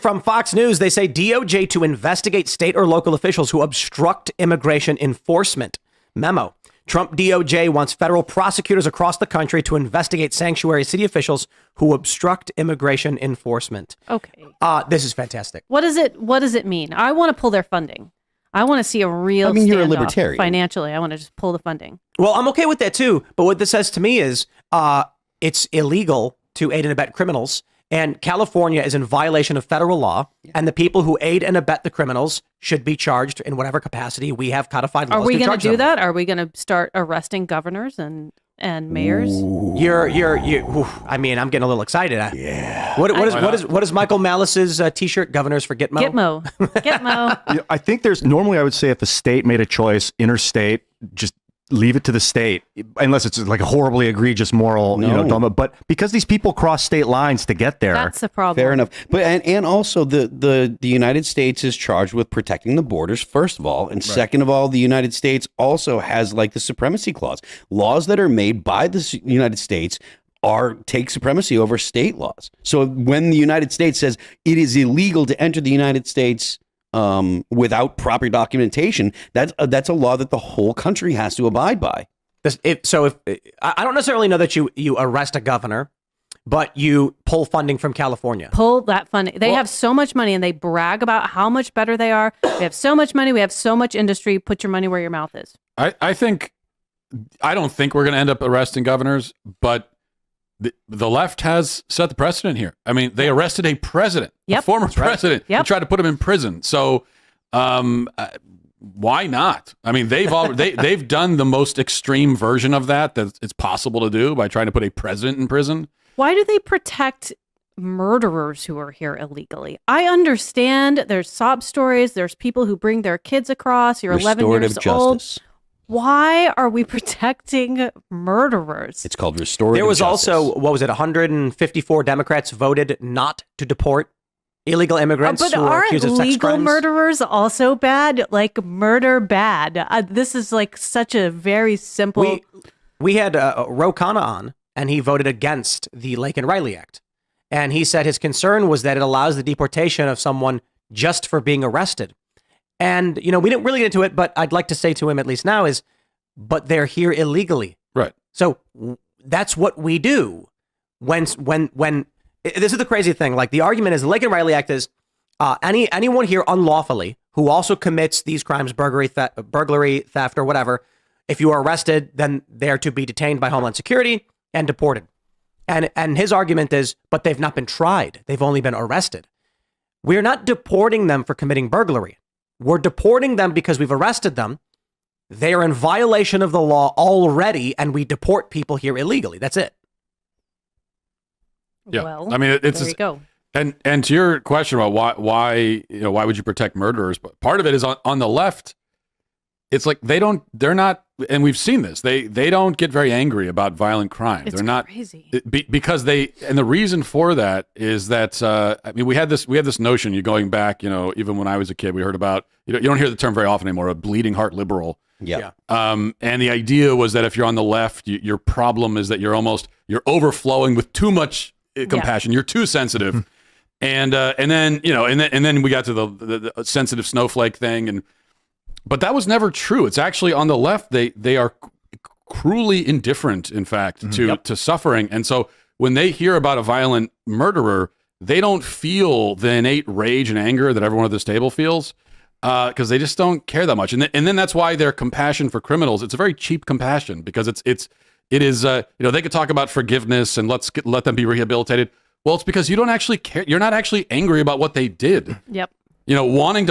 from Fox News, they say DOJ to investigate state or local officials who obstruct immigration enforcement. Memo. Trump DOJ wants federal prosecutors across the country to investigate sanctuary city officials who obstruct immigration enforcement. Okay. This is fantastic. What does it mean? I want to pull their funding. I want to see a real you're a standoff libertarian. financially. I want to just pull the funding. Well, I'm okay with that too. But what this says to me is it's illegal to aid and abet criminals. And California is in violation of federal law. And the people who aid and abet the criminals should be charged in whatever capacity we have codified laws. Are we going to do that? Are we going to start arresting governors and mayors? I mean, I'm getting a little excited. Yeah. What is Michael Malice's T-shirt? Governors for Gitmo. Gitmo. I think normally I would say if a state made a choice, interstate, just leave it to the state, unless it's like a horribly egregious moral, dilemma. But because these people cross state lines to get there, that's the problem. Fair enough. But and also the United States is charged with protecting the borders, first of all, and second of all, the United States also has like the supremacy clause. Laws that are made by the United States take supremacy over state laws. So when the United States says it is illegal to enter the United States without proper documentation, that's a law that the whole country has to abide by. I don't necessarily know that you arrest a governor, but you pull funding from California. Pull that funding. They have so much money and they brag about how much better they are. We have so much money. We have so much industry. Put your money where your mouth is. I don't think we're going to end up arresting governors, but the left has set the precedent here. I mean, they arrested a president, a former president, and tried to put him in prison. So why not? I mean, they've done the most extreme version of that it's possible to do by trying to put a president in prison. Why do they protect murderers who are here illegally? I understand there's sob stories. There's people who bring their kids across. You're 11 years justice. old. Why are we protecting murderers? It's called restorative justice. There was justice. also, 154 Democrats voted not to deport illegal immigrants who are accused of sex crimes. But aren't legal murderers also bad? Like murder bad? This is like such a very simple... We had Ro Khanna on, and he voted against the Lake and Riley Act. And he said his concern was that it allows the deportation of someone just for being arrested. And, we didn't really get into it, but I'd like to say to him, at least now, but they're here illegally. Right. So that's what we do when this is the crazy thing. Like the argument is the Lake and Riley Act is anyone here unlawfully who also commits these crimes, burglary, theft, or whatever. If you are arrested, then they're to be detained by Homeland Security and deported. And his argument is, but they've not been tried. They've only been arrested. We're not deporting them for committing burglary. We're deporting them because we've arrested them. They are in violation of the law already, and we deport people here illegally. That's it. Yeah. Well, I mean, there you go. And to your question about why would you protect murderers? But part of it is on the left. It's like they're not, and we've seen this. They don't get very angry about violent crimes. They're not crazy because and the reason for that is that I mean we had this notion. You're going back, even when I was a kid, we heard about you don't hear the term very often anymore. A bleeding heart liberal. Yeah. And the idea was that if you're on the left, your problem is that you're overflowing with too much compassion. You're too sensitive, and then we got to the sensitive snowflake thing. But that was never true. It's actually on the left. They are cruelly indifferent, in fact, to suffering. And so when they hear about a violent murderer, they don't feel the innate rage and anger that everyone at this table feels because they just don't care that much. And then that's why their compassion for criminals, it's a very cheap compassion because it is they could talk about forgiveness and let them be rehabilitated. Well, it's because you don't actually care. You're not actually angry about what they did. Yep. Wanting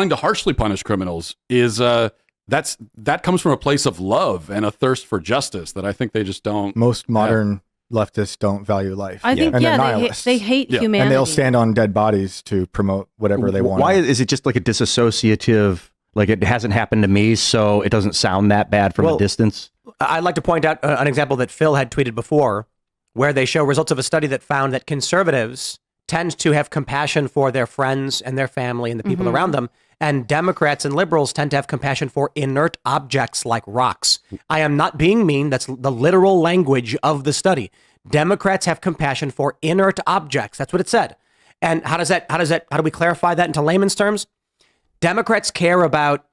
to harshly punish criminals is that comes from a place of love and a thirst for justice that I think they just don't. Most modern leftists don't value life. I think and they're nihilists. they hate humanity, and they'll stand on dead bodies to promote whatever they want. Why is it just like a disassociative? Like it hasn't happened to me, so it doesn't sound that bad from a distance. I'd like to point out an example that Phil had tweeted before, where they show results of a study that found that conservatives tend to have compassion for their friends and their family and the people around them. And Democrats and liberals tend to have compassion for inert objects like rocks. I am not being mean. That's the literal language of the study. Democrats have compassion for inert objects. That's what it said. And how do we clarify that into layman's terms? Democrats care about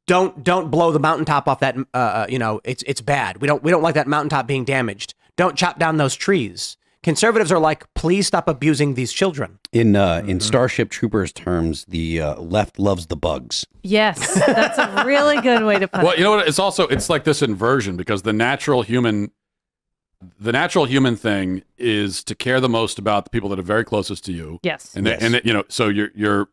don't blow the mountaintop off that, it's bad. We don't like that mountaintop being damaged. Don't chop down those trees. Conservatives are like, please stop abusing these children. In Starship Troopers terms, the left loves the bugs. Yes, that's a really good way to put it. Well, you know what? It's like this inversion, because the natural human thing is to care the most about the people that are very closest to you. Yes. So your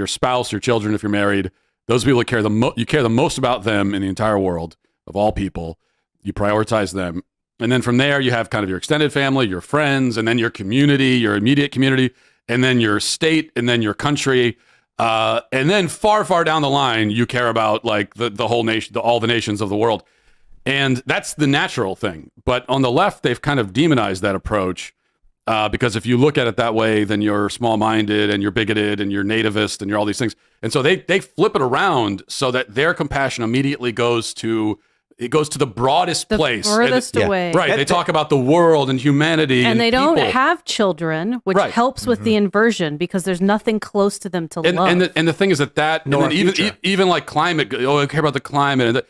spouse, your children, if you're married, those people that you care the most about them in the entire world of all people. You prioritize them. And then from there, you have kind of your extended family, your friends, and then your community, your immediate community, and then your state, and then your country. And then far, far down the line, you care about like the whole nation, all the nations of the world. And that's the natural thing. But on the left, they've kind of demonized that approach because if you look at it that way, then you're small-minded and you're bigoted and you're nativist and you're all these things. And so they flip it around so that their compassion immediately goes to the broadest place. Furthest away. Right. They talk about the world and humanity. And they don't people. have children, which helps with the inversion because there's nothing close to them to love. And the thing is that and then even like climate, I care about the climate.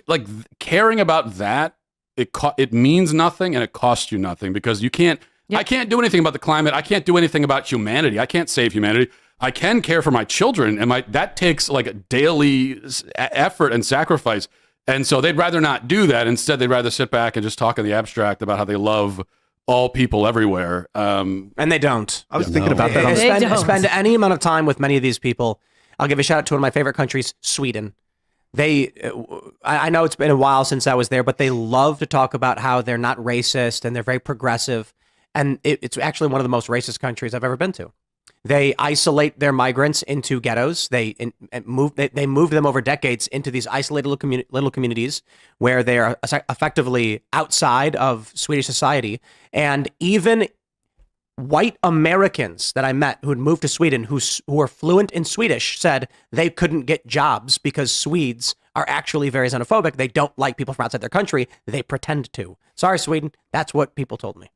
Like caring about that, it means nothing and it costs you nothing because you can't, I can't do anything about the climate. I can't do anything about humanity. I can't save humanity. I can care for my children and that takes like a daily effort and sacrifice. And so they'd rather not do that. Instead, they'd rather sit back and just talk in the abstract about how they love all people everywhere. And they don't. I was thinking about that. Spend any amount of time with many of these people. I'll give a shout out to one of my favorite countries, Sweden. I know it's been a while since I was there, but they love to talk about how they're not racist and they're very progressive. And it's actually one of the most racist countries I've ever been to. They isolate their migrants into ghettos. They moved them over decades into these isolated little communities where they are effectively outside of Swedish society. And even white Americans that I met who had moved to Sweden, who are fluent in Swedish, said they couldn't get jobs because Swedes are actually very xenophobic. They don't like people from outside their country. They pretend to. Sorry, Sweden. That's what people told me.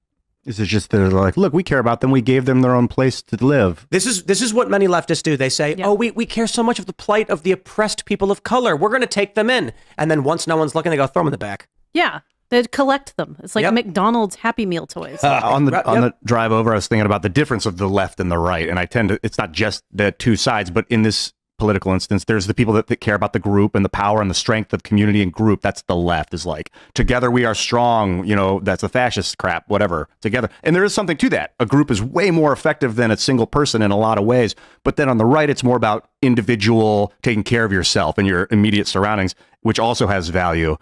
This is just they're like, look, we care about them. We gave them their own place to live. This is what many leftists do. They say, oh, we care so much of the plight of the oppressed people of color. We're going to take them in. And then once no one's looking, they go throw them in the back. Yeah. They'd collect them. It's like McDonald's Happy Meal toys. On the drive over, I was thinking about the difference of the left and the right. And it's not just the two sides, but in this political instance, there's the people that care about the group and the power and the strength of community and group. That's the left, is like, together we are strong, that's the fascist crap, whatever, together. And there is something to that. A group is way more effective than a single person in a lot of ways. But then on the right, it's more about individual taking care of yourself and your immediate surroundings, which also has value,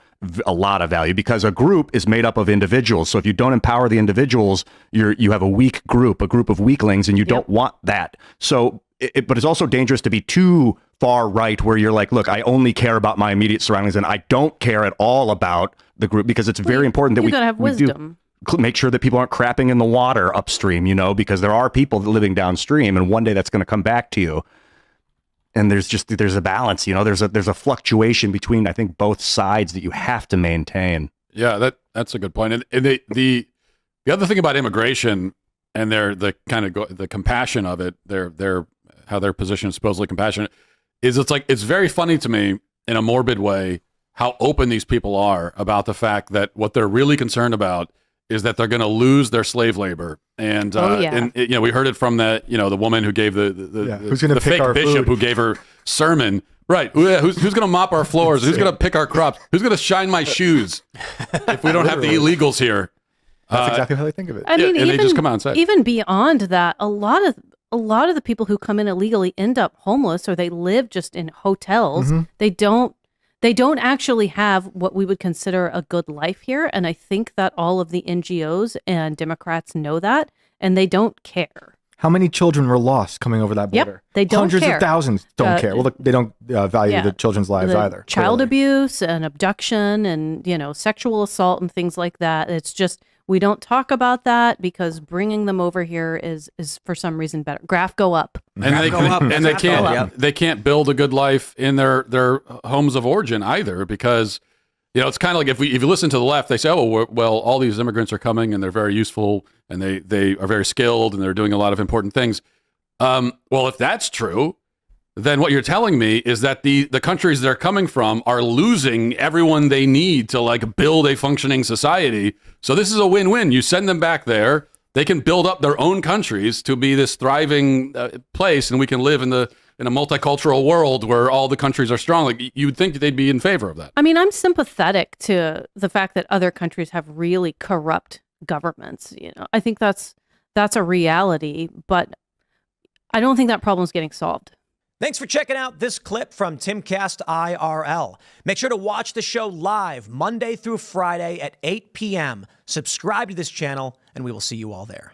a lot of value, because a group is made up of individuals. So if you don't empower the individuals, you have a weak group, a group of weaklings, and you don't want that. So but it's also dangerous to be too far right where you're like, look, I only care about my immediate surroundings and I don't care at all about the group, because it's very important that we gotta have wisdom. Make sure that people aren't crapping in the water upstream, because there are people living downstream and one day that's going to come back to you. And there's a balance, there's a fluctuation between, I think, both sides that you have to maintain. Yeah, that's a good point. And the other thing about immigration and the compassion of it, how their position is supposedly compassionate, is it's very funny to me in a morbid way how open these people are about the fact that what they're really concerned about is that they're going to lose their slave labor. And, we heard it from the woman who gave the fake bishop who gave her sermon. Right. Who's going to mop our floors? Who's going to pick our crops? Who's going to shine my shoes if we don't have the illegals here? That's exactly how they think of it. I mean, they just come out and say it. Even beyond that, a lot of the people who come in illegally end up homeless, or they live just in hotels. Mm-hmm. They don't actually have what we would consider a good life here. And I think that all of the NGOs and Democrats know that, and they don't care. How many children were lost coming over that border? Yep, they don't Hundreds care. of thousands don't care. Well, they don't value the children's lives either. Child abuse and abduction and, sexual assault and things like that. It's just, we don't talk about that because bringing them over here is for some reason better. Graph go up. And they can't build a good life in their homes of origin either, because You know, it's kind of like if you listen to the left, they say, oh, well, all these immigrants are coming and they're very useful and they are very skilled and they're doing a lot of important things. Well, if that's true, then what you're telling me is that the countries they're coming from are losing everyone they need to like build a functioning society. So this is a win-win. You send them back there. They can build up their own countries to be this thriving place, and we can live in a multicultural world where all the countries are strong. Like, you would think they'd be in favor of that. I mean, I'm sympathetic to the fact that other countries have really corrupt governments. You know, I think that's a reality, but I don't think that problem is getting solved. Thanks for checking out this clip from Timcast IRL. Make sure to watch the show live Monday through Friday at 8 p.m. Subscribe to this channel, and we will see you all there.